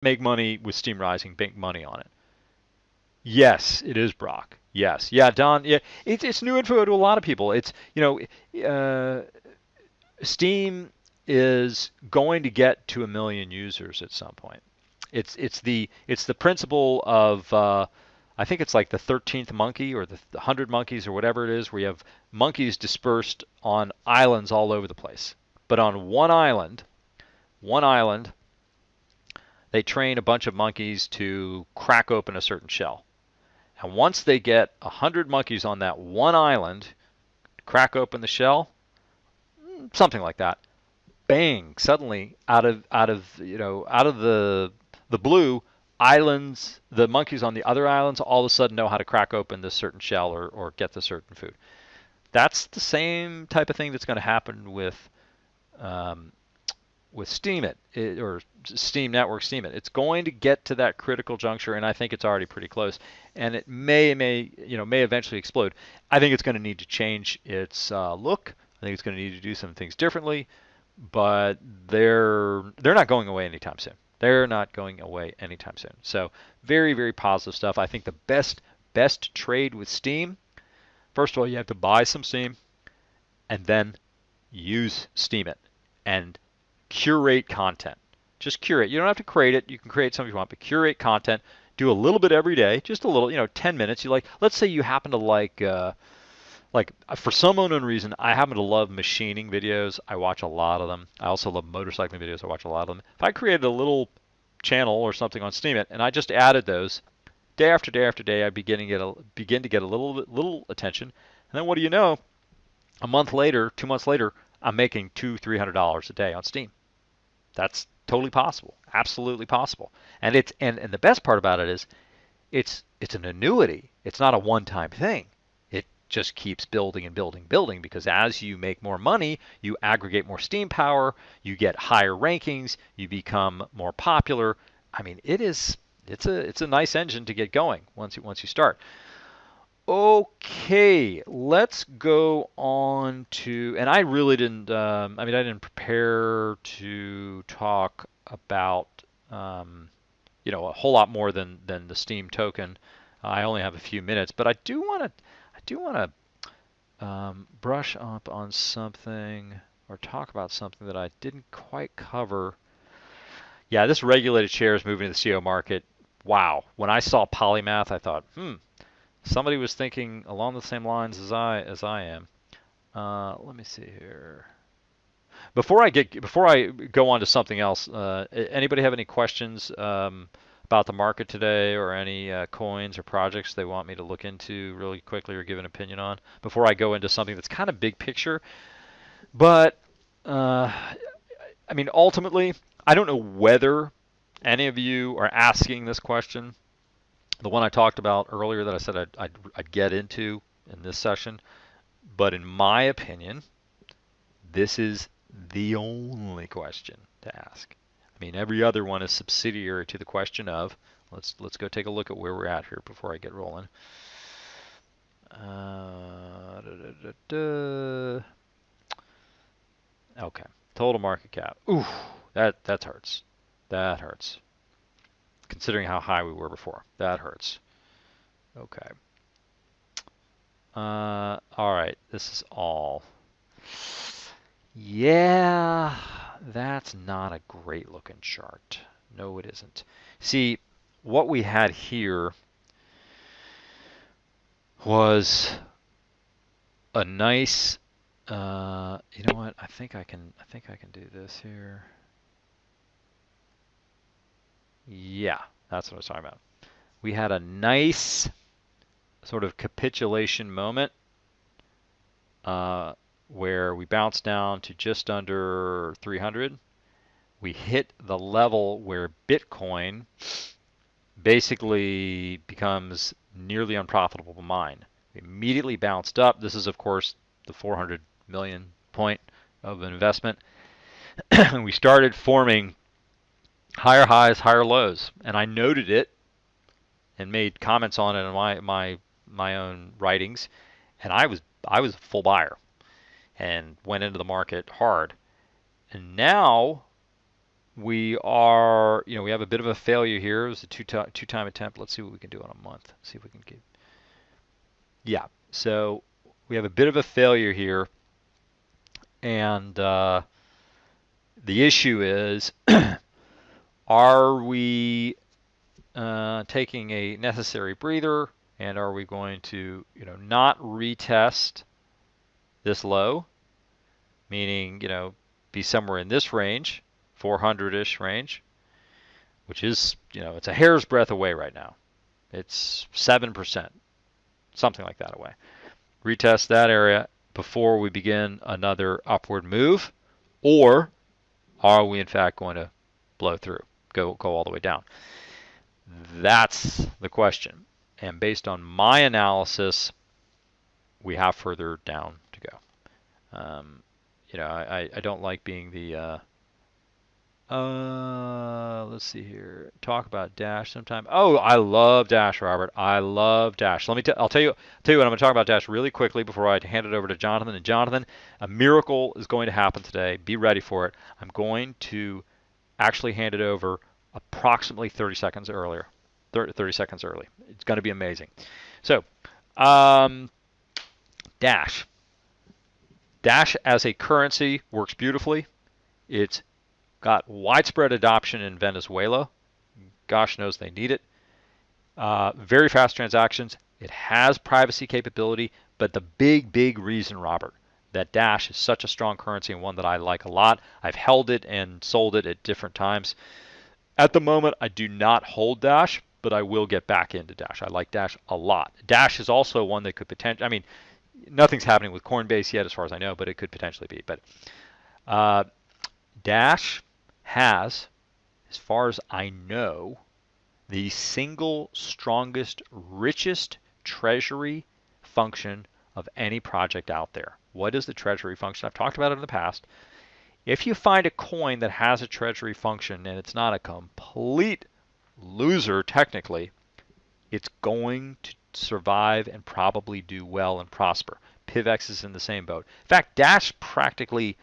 make money with Steam Rising, make money on it. Yes, it is Brock. Yes, yeah, Don. Yeah, it's new info to a lot of people. It's Steam is going to get to 1 million users at some point. It's the principle of I think it's like the 13th monkey or the 100 monkeys or whatever it is, where you have monkeys dispersed on islands all over the place. But on one island, they train a bunch of monkeys to crack open a certain shell. And once they get 100 monkeys on that one island, crack open the shell, something like that, bang! Suddenly, out of the blue, islands, the monkeys on the other islands, all of a sudden know how to crack open this certain shell or get the certain food. That's the same type of thing that's going to happen um, with Steemit or Steam Network Steemit. It's going to get to that critical juncture, and I think it's already pretty close. And it may eventually explode. I think it's going to need to change its look. I think it's going to need to do some things differently, but they're not going away anytime soon. They're not going away anytime soon. So very very positive stuff. I think the best trade with Steam. First of all, you have to buy some Steam, and then use Steemit and curate content. Just curate. You don't have to create it. You can create something you want, but curate content. Do a little bit every day, just a little, 10 minutes. You like, let's say you happen to like for some unknown reason, I happen to love machining videos. I watch a lot of them. I also love motorcycling videos. I watch a lot of them. If I created a little channel or something on Steemit and I just added those day after day after day, I begin to get a little attention. And then what do you know? A month later, 2 months later, I'm making $200-300 a day on Steam. That's totally possible, absolutely possible. And the best part about it is it's an annuity. It's not a one-time thing. It just keeps building and building, building because as you make more money, you aggregate more Steam power, you get higher rankings, you become more popular. I mean, it's a nice engine to get going once you start. Okay, let's go on to, and I really didn't, I didn't prepare to talk about, a whole lot more than the Steam token. I only have a few minutes, but I do want to brush up on something or talk about something that I didn't quite cover. Yeah, this regulated share is moving to the CO market. Wow, when I saw Polymath, I thought, somebody was thinking along the same lines as I am. Let me see here. Before I go on to something else, anybody have any questions about the market today, or any coins or projects they want me to look into really quickly or give an opinion on before I go into something that's kind of big picture? But uh, ultimately, I don't know whether any of you are asking this question, the one I talked about earlier that I said I'd get into in this session. But in my opinion, this is the only question to ask. Every other one is subsidiary to the question of. Let's go take a look at where we're at here before I get rolling. Da, da, da. Okay, total market cap. Ooh, that hurts. That hurts. Considering how high we were before, that hurts. Okay. All right. This is all. Yeah, that's not a great looking chart. No, it isn't. See, what we had here was a nice. You know what? I think I can do this here. Yeah, that's what I was talking about. We had a nice sort of capitulation moment where we bounced down to just under 300. We hit the level where Bitcoin basically becomes nearly unprofitable to mine. We immediately bounced up. This is, of course, the 400 million point of an investment. We started forming higher highs, higher lows, and I noted it and made comments on it in my own writings, and I was a full buyer and went into the market hard. And now we are, we have a bit of a failure here. It was a two-time attempt. Let's see what we can do on a month. See if we can get. Yeah. So we have a bit of a failure here, and the issue is, are we taking a necessary breather, and are we going to, not retest this low, meaning, be somewhere in this range, 400-ish range, which is, it's a hair's breadth away right now. It's 7%, something like that away. Retest that area before we begin another upward move, or are we in fact going to blow through, go all the way down? That's the question. And based on my analysis, we have further down to go. I don't like being the let's see here. Talk about Dash sometime. Oh, I love Dash, Robert. I love Dash. I'll tell you what I'm going to talk about Dash really quickly before I hand it over to Jonathan. And Jonathan, a miracle is going to happen today. Be ready for it. I'm going to actually hand it over approximately 30 seconds earlier. 30 seconds early. It's going to be amazing. So, Dash. Dash as a currency works beautifully. It's got widespread adoption in Venezuela. Gosh knows they need it. Very fast transactions. It has privacy capability, but the big reason, Robert, that Dash is such a strong currency and one that I like a lot. I've held it and sold it at different times. At the moment, I do not hold Dash, but I will get back into Dash. I like Dash a lot. Dash is also one that could potentially, nothing's happening with Coinbase yet as far as I know, but it could potentially be. But Dash has, as far as I know, the single strongest, richest treasury function of any project out there. What is the treasury function? I've talked about it in the past. If you find a coin that has a treasury function and it's not a complete loser technically, it's going to survive and probably do well and prosper. PivX is in the same boat. In fact, Dash practically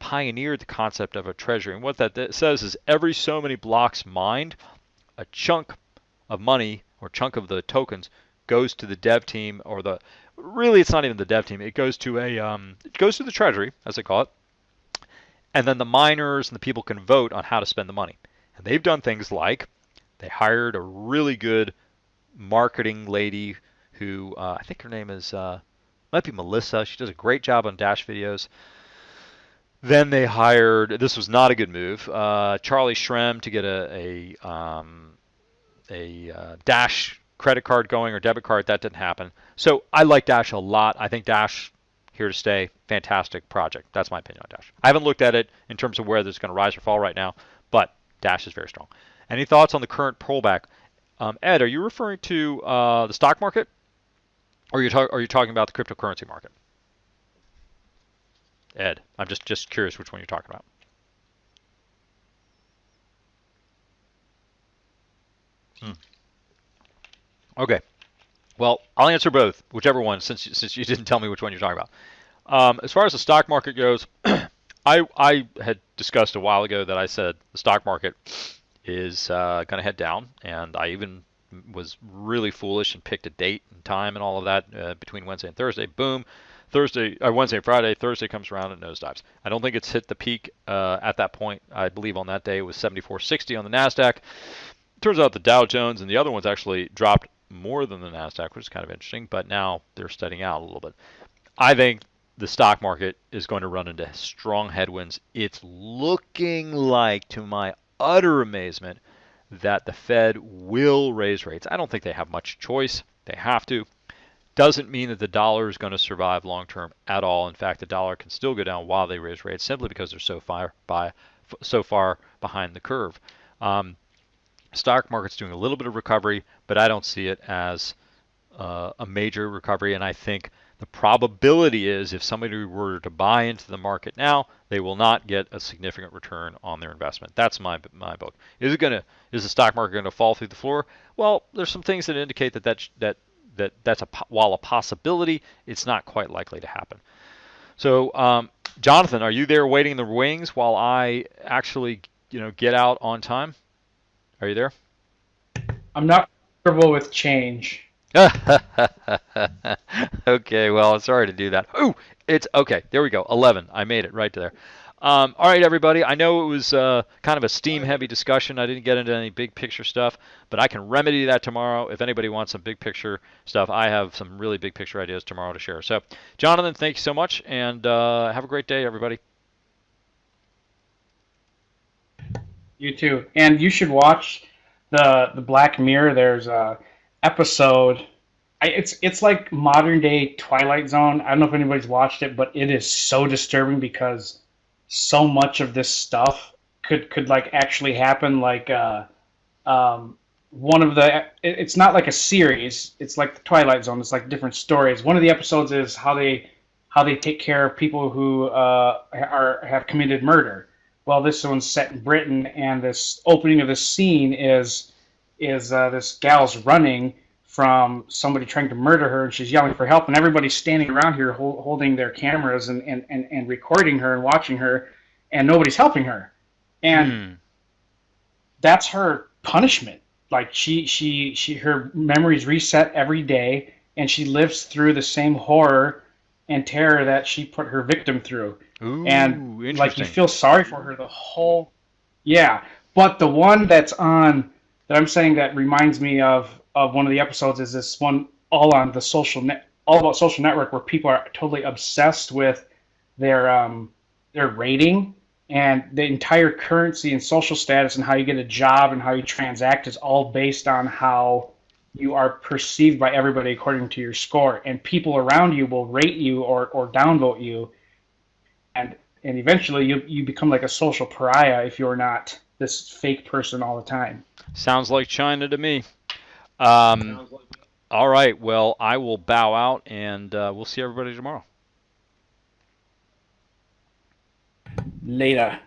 pioneered the concept of a treasury. And what that says is every so many blocks mined, a chunk of money or chunk of the tokens goes to the dev team, or really it's not even the dev team. It goes to the treasury, as they call it. And then the miners and the people can vote on how to spend the money. And they've done things like they hired a really good marketing lady who I think her name is might be Melissa. She does a great job on Dash videos. Then they hired, this was not a good move, Charlie Shrem to get a Dash credit card going or debit card. That didn't happen. So I like Dash a lot. I think Dash, here to stay, fantastic project. That's my opinion on Dash. I haven't looked at it in terms of whether it's going to rise or fall right now, but Dash is very strong. Any thoughts on the current pullback? Ed, are you referring to the stock market, or are you talking about the cryptocurrency market? Ed, I'm just curious which one you're talking about. Okay. Well, I'll answer both, whichever one, since you didn't tell me which one you're talking about. As far as the stock market goes, I had discussed a while ago that I said the stock market is going to head down, and I even was really foolish and picked a date and time and all of that between Wednesday and Thursday. Boom. Wednesday and Friday, Thursday comes around and nosedives. I don't think it's hit the peak at that point. I believe on that day it was 74.60 on the NASDAQ. Turns out the Dow Jones and the other ones actually dropped more than the NASDAQ, which is kind of interesting, but now they're steadying out a little bit. I think the stock market is going to run into strong headwinds. It's looking like, to my utter amazement, that the Fed will raise rates. I don't think they have much choice. They have to. Doesn't mean that the dollar is going to survive long term at all. In fact, the dollar can still go down while they raise rates simply because they're so far behind the curve. Stock market's doing a little bit of recovery, but I don't see it as a major recovery. And I think the probability is if somebody were to buy into the market now, they will not get a significant return on their investment. That's my book. Is the stock market going to fall through the floor? Well, there's some things that indicate that's while a possibility, it's not quite likely to happen. So, Jonathan, are you there waiting in the wings while I actually get out on time? Are you there? I'm not comfortable with change. Okay, well, sorry to do that. Oh, it's okay. There we go. 11. I made it right to there. All right, everybody. I know it was kind of a steam-heavy discussion. I didn't get into any big picture stuff, but I can remedy that tomorrow. If anybody wants some big picture stuff, I have some really big picture ideas tomorrow to share. So, Jonathan, thank you so much, and have a great day, everybody. You too. And you should watch the Black Mirror. There's a episode. It's like modern day Twilight Zone. I don't know if anybody's watched it, but it is so disturbing because so much of this stuff could like actually happen. Like one of the it's not like a series. It's like the Twilight Zone. It's like different stories. One of the episodes is how they take care of people who are have committed murder. Well, this one's set in Britain, and this opening of this scene is this gal's running from somebody trying to murder her, and she's yelling for help, and everybody's standing around here holding their cameras and recording her and watching her, and nobody's helping her. And Hmm. that's her punishment. Like her memories reset every day, and she lives through the same horror and terror that she put her victim through. And Ooh, like you interesting. feel sorry for her the whole yeah. But the one that's on that I'm saying that reminds me of one of the episodes is this one all about social network where people are totally obsessed with their rating and the entire currency and social status and how you get a job and how you transact is all based on how you are perceived by everybody according to your score, and people around you will rate you or downvote you, and eventually you become like a social pariah if you're not this fake person all the time. Sounds like China to me. Um, all right. Well, I will bow out, and we'll see everybody tomorrow. Later.